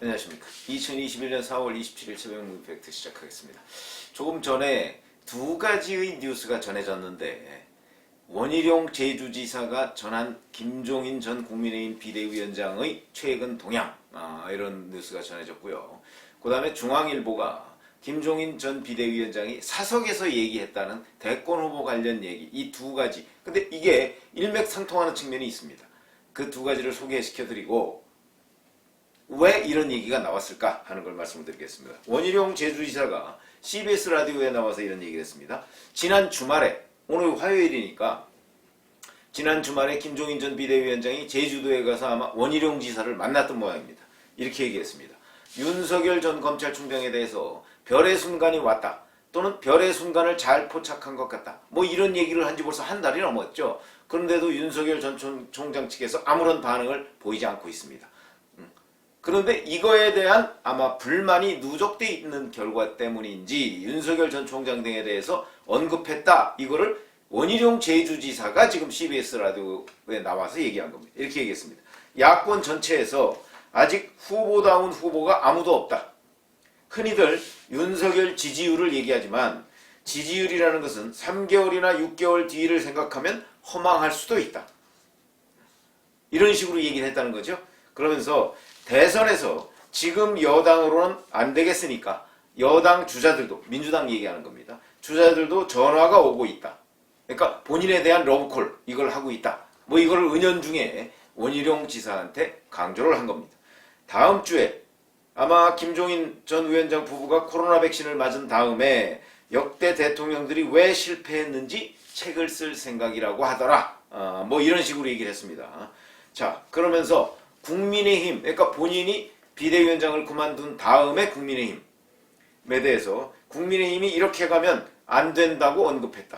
안녕하십니까. 2021년 4월 27일 새벽 팩트 시작하겠습니다. 조금 전에 두 가지의 뉴스가 전해졌는데, 원희룡 제주지사가 전한 김종인 전 국민의힘 비대위원장의 최근 동향, 이런 뉴스가 전해졌고요. 그 다음에 중앙일보가 김종인 전 비대위원장이 사석에서 얘기했다는 대권 후보 관련 얘기, 이 두 가지. 근데 이게 일맥상통하는 측면이 있습니다. 그 두 가지를 소개시켜드리고 왜 이런 얘기가 나왔을까 하는 걸 말씀을 드리겠습니다. 원희룡 제주지사가 CBS 라디오에 나와서 이런 얘기를 했습니다. 지난 주말에, 오늘 화요일이니까 지난 주말에 김종인 전 비대위원장이 제주도에 가서 아마 원희룡 지사를 만났던 모양입니다. 이렇게 얘기했습니다. 윤석열 전 검찰총장에 대해서 별의 순간이 왔다, 또는 별의 순간을 잘 포착한 것 같다, 뭐 이런 얘기를 한 지 벌써 한 달이 넘었죠. 그런데도 윤석열 전 총장 측에서 아무런 반응을 보이지 않고 있습니다. 그런데 이거에 대한 아마 불만이 누적돼 있는 결과 때문인지 윤석열 전 총장 등에 대해서 언급했다, 이거를 원희룡 제주지사가 지금 CBS 라디오에 나와서 얘기한 겁니다. 이렇게 얘기했습니다. 야권 전체에서 아직 후보다운 후보가 아무도 없다. 흔히들 윤석열 지지율을 얘기하지만 지지율이라는 것은 3개월이나 6개월 뒤를 생각하면 허망할 수도 있다, 이런 식으로 얘기를 했다는 거죠. 그러면서 대선에서 지금 여당으로는 안 되겠으니까 여당 주자들도, 민주당 얘기하는 겁니다, 주자들도 전화가 오고 있다. 그러니까 본인에 대한 러브콜, 이걸 하고 있다. 뭐 이걸 은연중에 원희룡 지사한테 강조를 한 겁니다. 다음 주에 아마 김종인 전 위원장 부부가 코로나 백신을 맞은 다음에 역대 대통령들이 왜 실패했는지 책을 쓸 생각이라고 하더라. 뭐 이런 식으로 얘기를 했습니다. 자, 그러면서 국민의힘, 그러니까 본인이 비대위원장을 그만둔 다음에 국민의힘에 대해서 국민의힘이 이렇게 가면 안 된다고 언급했다.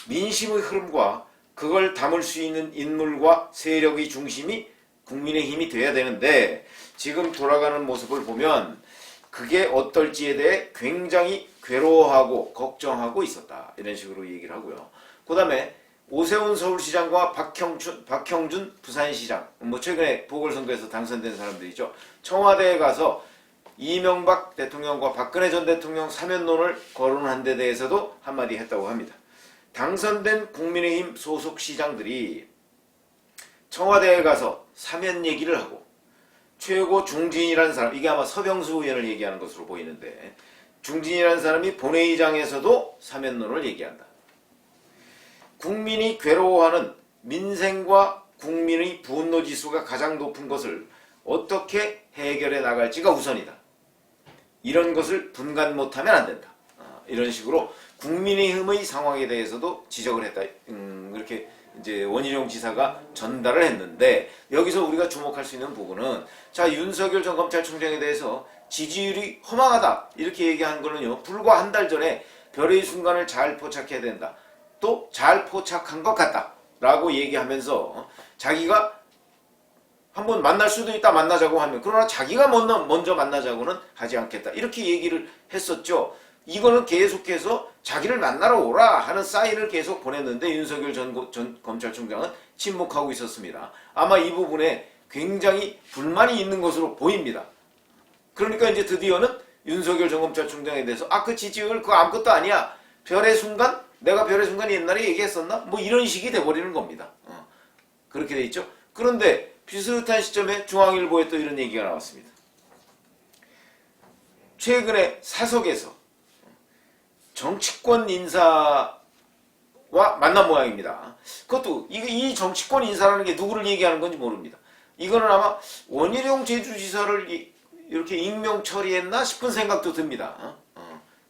민심의 흐름과 그걸 담을 수 있는 인물과 세력의 중심이 국민의힘이 돼야 되는데 지금 돌아가는 모습을 보면 그게 어떨지에 대해 굉장히 괴로워하고 걱정하고 있었다, 이런 식으로 얘기를 하고요. 그 다음에 오세훈 서울시장과 박형준 부산시장, 뭐 최근에 보궐선거에서 당선된 사람들이죠. 청와대에 가서 이명박 대통령과 박근혜 전 대통령 사면론을 거론한 데 대해서도 한마디 했다고 합니다. 당선된 국민의힘 소속 시장들이 청와대에 가서 사면 얘기를 하고 최고 중진이라는 사람, 이게 아마 서병수 의원을 얘기하는 것으로 보이는데, 중진이라는 사람이 본회의장에서도 사면론을 얘기한다. 국민이 괴로워하는 민생과 국민의 분노지수가 가장 높은 것을 어떻게 해결해 나갈지가 우선이다. 이런 것을 분간 못하면 안 된다. 이런 식으로 국민의힘의 상황에 대해서도 지적을 했다. 이렇게 이제 원희룡 지사가 전달을 했는데, 여기서 우리가 주목할 수 있는 부분은, 자, 윤석열 전 검찰총장에 대해서 지지율이 허망하다, 이렇게 얘기한 거는요, 불과 한 달 전에 별의 순간을 잘 포착해야 된다, 또 잘 포착한 것 같다 라고 얘기하면서 자기가 한번 만날 수도 있다, 만나자고 하면, 그러나 자기가 먼저 만나자고는 하지 않겠다, 이렇게 얘기를 했었죠. 이거는 계속해서 자기를 만나러 오라 하는 사인을 계속 보냈는데 윤석열 전 검찰총장은 침묵하고 있었습니다. 아마 이 부분에 굉장히 불만이 있는 것으로 보입니다. 그러니까 이제 드디어는 윤석열 전 검찰총장에 대해서 그 지지율 그거 아무것도 아니야, 별의 순간, 내가 별의 순간 옛날에 얘기했었나? 뭐 이런 식이 돼버리는 겁니다. 그렇게 돼 있죠. 그런데 비슷한 시점에 중앙일보에 또 이런 얘기가 나왔습니다. 최근에 사석에서 정치권 인사와 만난 모양입니다. 그것도 이 정치권 인사라는 게 누구를 얘기하는 건지 모릅니다. 이거는 아마 원희룡 제주지사를 이렇게 익명 처리했나 싶은 생각도 듭니다.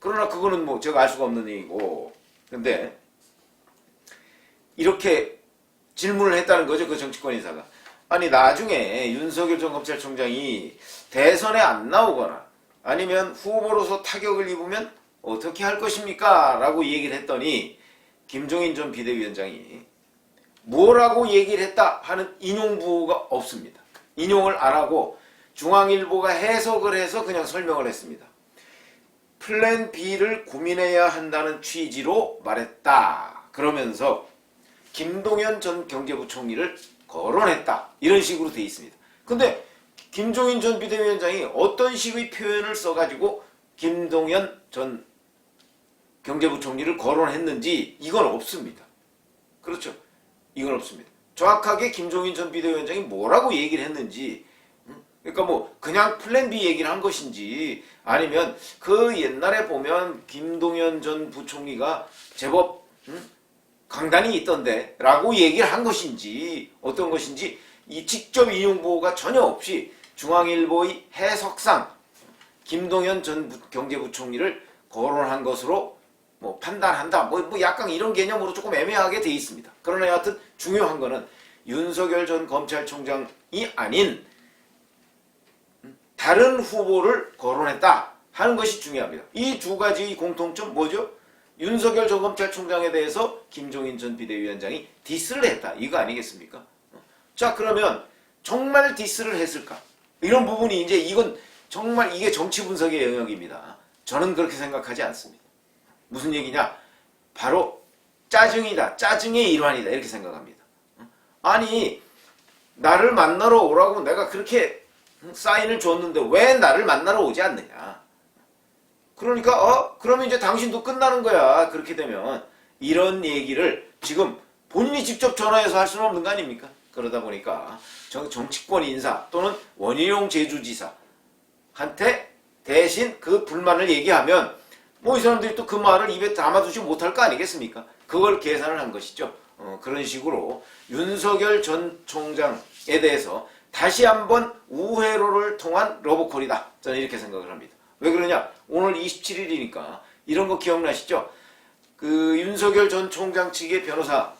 그러나 그거는 뭐 제가 알 수가 없는 얘기고, 근데 이렇게 질문을 했다는 거죠, 그 정치권 인사가. 아니, 나중에 윤석열 전 검찰총장이 대선에 안 나오거나 아니면 후보로서 타격을 입으면 어떻게 할 것입니까? 라고 얘기를 했더니 김종인 전 비대위원장이 뭐라고 얘기를 했다 하는 인용부호가 없습니다. 인용을 안 하고 중앙일보가 해석을 해서 그냥 설명을 했습니다. 플랜 B를 고민해야 한다는 취지로 말했다. 그러면서 김동연 전 경제부총리를 거론했다, 이런 식으로 돼 있습니다. 근데 김종인 전 비대위원장이 어떤 식의 표현을 써가지고 김동연 전 경제부총리를 거론했는지 이건 없습니다. 그렇죠? 이건 없습니다. 정확하게 김종인 전 비대위원장이 뭐라고 얘기를 했는지, 그러니까 뭐 그냥 플랜 B 얘기를 한 것인지, 아니면 그 옛날에 보면 김동연 전 부총리가 제법 강단이 있던데 라고 얘기를 한 것인지 어떤 것인지 이 직접 인용 보호가 전혀 없이 중앙일보의 해석상 김동연 전 경제부총리를 거론한 것으로 뭐 판단한다, 뭐 약간 이런 개념으로 조금 애매하게 돼 있습니다. 그러나 여하튼 중요한 거는 윤석열 전 검찰총장이 아닌 다른 후보를 거론했다 하는 것이 중요합니다. 이 두 가지의 공통점 뭐죠? 윤석열 전 검찰총장에 대해서 김종인 전 비대위원장이 디스를 했다, 이거 아니겠습니까? 자, 그러면 정말 디스를 했을까? 이런 부분이 이제 이건 정말 이게 정치 분석의 영역입니다. 저는 그렇게 생각하지 않습니다. 무슨 얘기냐? 바로 짜증이다. 짜증의 일환이다. 이렇게 생각합니다. 아니, 나를 만나러 오라고 내가 그렇게 사인을 줬는데 왜 나를 만나러 오지 않느냐? 그러니까 그러면 이제 당신도 끝나는 거야. 그렇게 되면 이런 얘기를 지금 본인이 직접 전화해서 할 수는 없는 거 아닙니까? 그러다 보니까 정치권 인사 또는 원희룡 제주지사한테 대신 그 불만을 얘기하면 뭐 이 사람들이 또 그 말을 입에 담아두지 못할 거 아니겠습니까? 그걸 계산을 한 것이죠. 그런 식으로 윤석열 전 총장에 대해서 다시 한번 우회로를 통한 러브콜이다. 저는 이렇게 생각을 합니다. 왜 그러냐? 오늘 27일이니까 이런 거 기억나시죠? 그 윤석열 전 총장 측의 변호사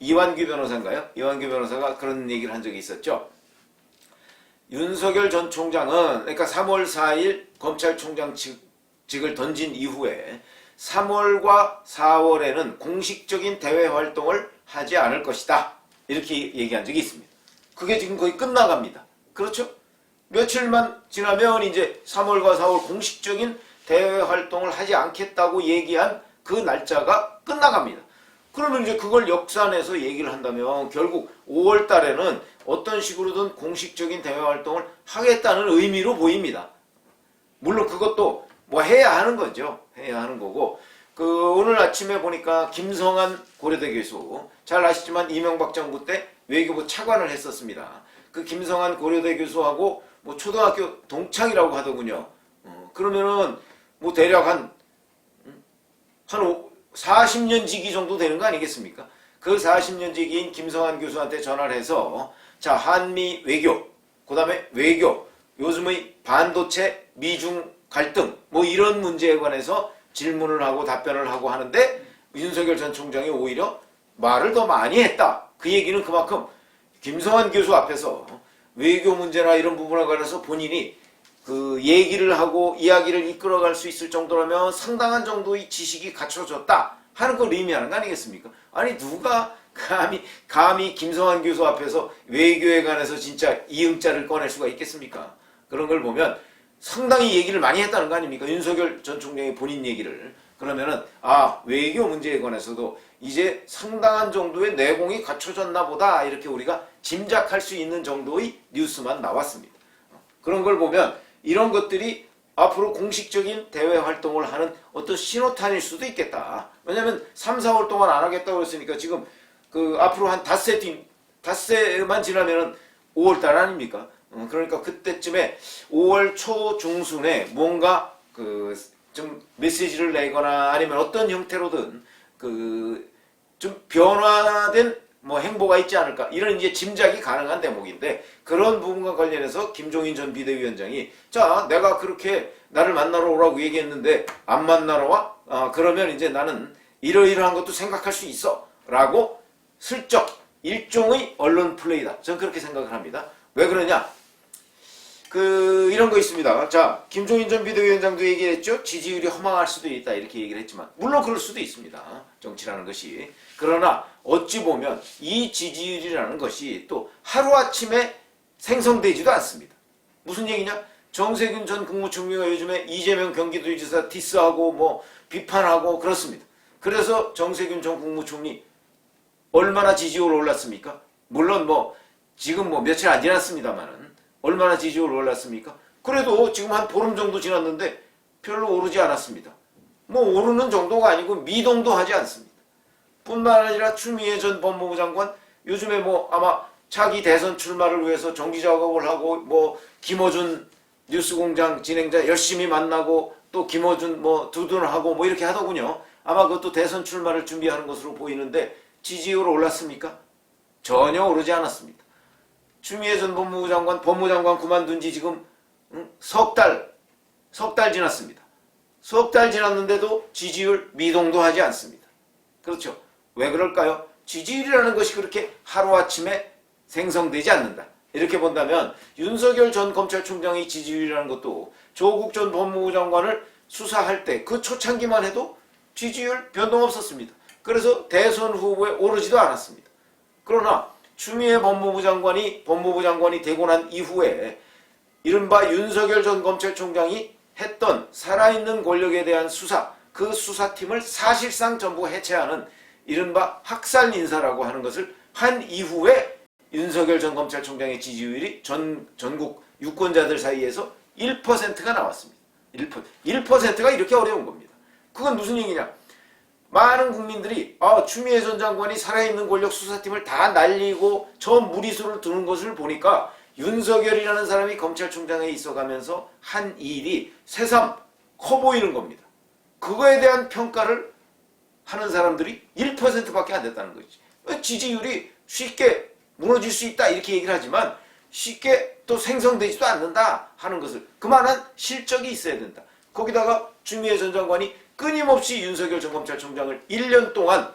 이완규 변호사인가요? 이완규 변호사가 그런 얘기를 한 적이 있었죠. 윤석열 전 총장은 그러니까 3월 4일 검찰총장 직을 던진 이후에 3월과 4월에는 공식적인 대외 활동을 하지 않을 것이다. 이렇게 얘기한 적이 있습니다. 그게 지금 거의 끝나갑니다. 그렇죠? 며칠만 지나면 이제 3월과 4월 공식적인 대외 활동을 하지 않겠다고 얘기한 그 날짜가 끝나갑니다. 그러면 이제 그걸 역산해서 얘기를 한다면 결국 5월 달에는 어떤 식으로든 공식적인 대외 활동을 하겠다는 의미로 보입니다. 물론 그것도 뭐 해야 하는 거죠. 해야 하는 거고. 오늘 아침에 보니까 김성한 고려대 교수, 잘 아시지만 이명박 정부 때 외교부 차관을 했었습니다. 그 김성한 고려대 교수하고 뭐 초등학교 동창이라고 하더군요. 그러면은 뭐 대략 한 40년 지기 정도 되는 거 아니겠습니까? 그 40년 지기인 김성한 교수한테 전화를 해서 자, 한미 외교, 그 다음에 외교, 요즘의 반도체 미중 갈등 뭐 이런 문제에 관해서 질문을 하고 답변을 하고 하는데 윤석열 전 총장이 오히려 말을 더 많이 했다. 그 얘기는 그만큼 김성한 교수 앞에서 외교 문제나 이런 부분에 관해서 본인이 그 얘기를 하고 이야기를 이끌어갈 수 있을 정도라면 상당한 정도의 지식이 갖춰졌다 하는 걸 의미하는 거 아니겠습니까? 아니 누가 감히 김성한 교수 앞에서 외교에 관해서 진짜 이응자를 꺼낼 수가 있겠습니까? 그런 걸 보면 상당히 얘기를 많이 했다는 거 아닙니까? 윤석열 전 총장의 본인 얘기를. 그러면은 외교 문제에 관해서도 이제 상당한 정도의 내공이 갖춰졌나 보다 이렇게 우리가 짐작할 수 있는 정도의 뉴스만 나왔습니다. 그런 걸 보면 이런 것들이 앞으로 공식적인 대외 활동을 하는 어떤 신호탄일 수도 있겠다. 왜냐면 3, 4월 동안 안 하겠다고 했으니까 지금 앞으로 한 닷새만 지나면은 5월 달 아닙니까? 그러니까 그때쯤에 5월 초 중순에 뭔가 좀 메시지를 내거나 아니면 어떤 형태로든 좀 변화된 뭐 행보가 있지 않을까 이런 이제 짐작이 가능한 대목인데 그런 부분과 관련해서 김종인 전 비대위원장이 자, 내가 그렇게 나를 만나러 오라고 얘기했는데 안 만나러 와? 그러면 이제 나는 이러이러한 것도 생각할 수 있어 라고 슬쩍 일종의 언론 플레이다. 저는 그렇게 생각을 합니다. 왜 그러냐? 이런 거 있습니다. 자, 김종인 전 비대위원장도 얘기했죠. 지지율이 허망할 수도 있다. 이렇게 얘기를 했지만, 물론 그럴 수도 있습니다. 정치라는 것이. 그러나, 어찌 보면 이 지지율이라는 것이 또 하루아침에 생성되지도 않습니다. 무슨 얘기냐? 정세균 전 국무총리가 요즘에 이재명 경기도지사 디스하고 뭐 비판하고 그렇습니다. 그래서 정세균 전 국무총리 얼마나 지지율 올랐습니까? 물론 뭐, 지금 뭐 며칠 안 지났습니다만은, 얼마나 지지율 올랐습니까? 그래도 지금 한 보름 정도 지났는데 별로 오르지 않았습니다. 뭐 오르는 정도가 아니고 미동도 하지 않습니다. 뿐만 아니라 추미애 전 법무부 장관 요즘에 뭐 아마 차기 대선 출마를 위해서 정기 작업을 하고 뭐 김어준 뉴스공장 진행자 열심히 만나고 또 김어준 뭐 두둔하고 뭐 이렇게 하더군요. 아마 그것도 대선 출마를 준비하는 것으로 보이는데 지지율 올랐습니까? 전혀 오르지 않았습니다. 추미애 전 법무부 장관 그만둔 지 지금 석 달 지났습니다. 석 달 지났는데도 지지율 미동도 하지 않습니다. 그렇죠? 왜 그럴까요? 지지율이라는 것이 그렇게 하루아침에 생성되지 않는다. 이렇게 본다면 윤석열 전 검찰총장의 지지율이라는 것도 조국 전 법무부 장관을 수사할 때 그 초창기만 해도 지지율 변동 없었습니다. 그래서 대선 후보에 오르지도 않았습니다. 그러나 추미애 법무부 장관이 되고 난 이후에 이른바 윤석열 전 검찰총장이 했던 살아있는 권력에 대한 수사, 그 수사팀을 사실상 전부 해체하는 이른바 학살 인사라고 하는 것을 한 이후에 윤석열 전 검찰총장의 지지율이 전국 유권자들 사이에서 1%가 나왔습니다. 1%가 이렇게 어려운 겁니다. 그건 무슨 얘기냐? 많은 국민들이 추미애 전 장관이 살아있는 권력 수사팀을 다 날리고 저 무리수를 두는 것을 보니까 윤석열이라는 사람이 검찰총장에 있어가면서 한 일이 새삼 커 보이는 겁니다. 그거에 대한 평가를 하는 사람들이 1%밖에 안 됐다는 거지. 지지율이 쉽게 무너질 수 있다 이렇게 얘기를 하지만 쉽게 또 생성되지도 않는다 하는 것을 그만한 실적이 있어야 된다. 거기다가 추미애 전 장관이 끊임없이 윤석열 전 검찰총장을 1년 동안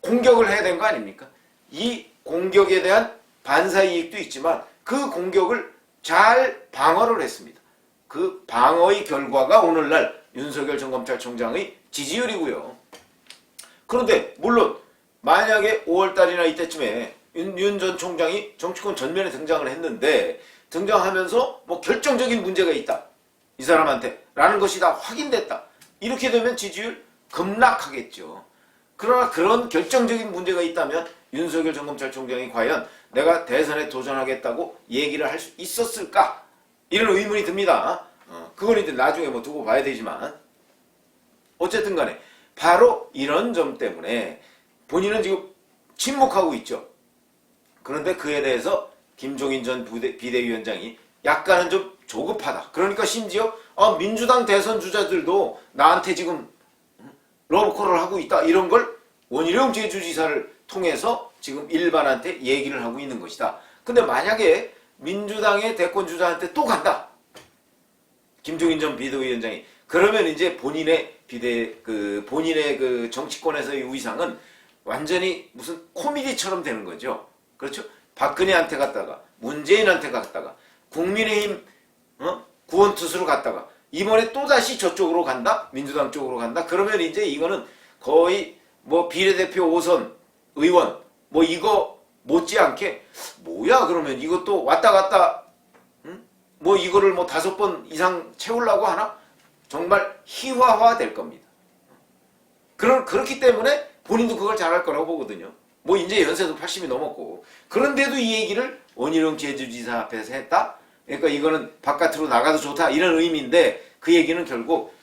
공격을 해야 된 거 아닙니까? 이 공격에 대한 반사이익도 있지만 그 공격을 잘 방어를 했습니다. 그 방어의 결과가 오늘날 윤석열 전 검찰총장의 지지율이고요. 그런데 물론 만약에 5월달이나 이때쯤에 윤 전 총장이 정치권 전면에 등장을 했는데 등장하면서 뭐 결정적인 문제가 있다. 이 사람한테 라는 것이 다 확인됐다. 이렇게 되면 지지율 급락하겠죠. 그러나 그런 결정적인 문제가 있다면 윤석열 전 검찰총장이 과연 내가 대선에 도전하겠다고 얘기를 할 수 있었을까? 이런 의문이 듭니다. 그건 이제 나중에 뭐 두고 봐야 되지만 어쨌든 간에 바로 이런 점 때문에 본인은 지금 침묵하고 있죠. 그런데 그에 대해서 김종인 전 비대위원장이 약간은 좀 조급하다. 그러니까 심지어 민주당 대선 주자들도 나한테 지금 러브콜을 하고 있다. 이런 걸 원희룡 제주지사를 통해서 지금 일반한테 얘기를 하고 있는 것이다. 근데 만약에 민주당의 대권 주자한테 또 간다. 김종인 전 비대위원장이 그러면 이제 본인의 그 정치권에서의 위상은 완전히 무슨 코미디처럼 되는 거죠. 그렇죠? 박근혜한테 갔다가 문재인한테 갔다가 국민의힘 구원투수로 갔다가 이번에 또다시 저쪽으로 간다? 민주당 쪽으로 간다? 그러면 이제 이거는 거의 뭐 비례대표 5선 의원 뭐 이거 못지않게 뭐야 그러면 이것도 왔다 갔다 뭐 이거를 뭐 5번 이상 채우려고 하나? 정말 희화화 될 겁니다. 그렇기 때문에 본인도 그걸 잘할 거라고 보거든요. 뭐 이제 연세도 80이 넘었고 그런데도 이 얘기를 원희룡 제주지사 앞에서 했다? 그러니까 이거는 바깥으로 나가도 좋다 이런 의미인데 그 얘기는 결국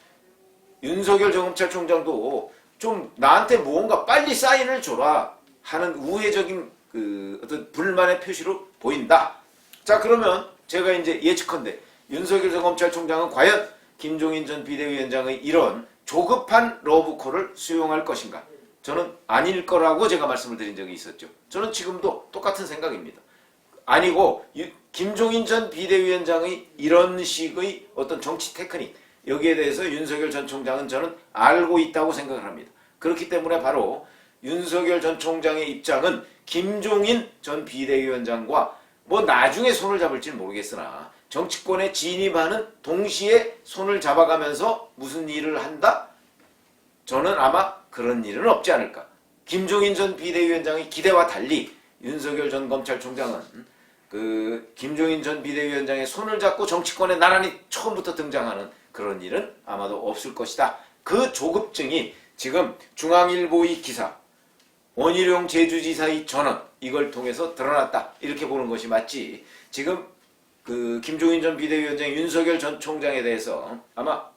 윤석열 전 검찰총장도 좀 나한테 무언가 빨리 사인을 줘라 하는 우회적인 그 어떤 불만의 표시로 보인다. 자 그러면 제가 이제 예측컨대 윤석열 전 검찰총장은 과연 김종인 전 비대위원장의 이런 조급한 러브콜을 수용할 것인가? 저는 아닐 거라고 제가 말씀을 드린 적이 있었죠. 저는 지금도 똑같은 생각입니다. 아니고 김종인 전 비대위원장의 이런 식의 어떤 정치 테크닉 여기에 대해서 윤석열 전 총장은 저는 알고 있다고 생각을 합니다. 그렇기 때문에 바로 윤석열 전 총장의 입장은 김종인 전 비대위원장과 뭐 나중에 손을 잡을지 모르겠으나 정치권에 진입하는 동시에 손을 잡아가면서 무슨 일을 한다? 저는 아마 그런 일은 없지 않을까. 김종인 전 비대위원장의 기대와 달리 윤석열 전 검찰총장은 그 김종인 전 비대위원장의 손을 잡고 정치권에 나란히 처음부터 등장하는 그런 일은 아마도 없을 것이다. 그 조급증이 지금 중앙일보의 기사, 원희룡 제주지사의 전언 이걸 통해서 드러났다. 이렇게 보는 것이 맞지. 지금 그 김종인 전 비대위원장, 윤석열 전 총장에 대해서 아마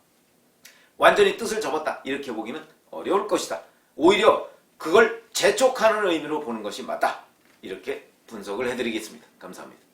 완전히 뜻을 접었다 이렇게 보기는 어려울 것이다. 오히려 그걸 재촉하는 의미로 보는 것이 맞다. 이렇게 분석을 해드리겠습니다. 감사합니다.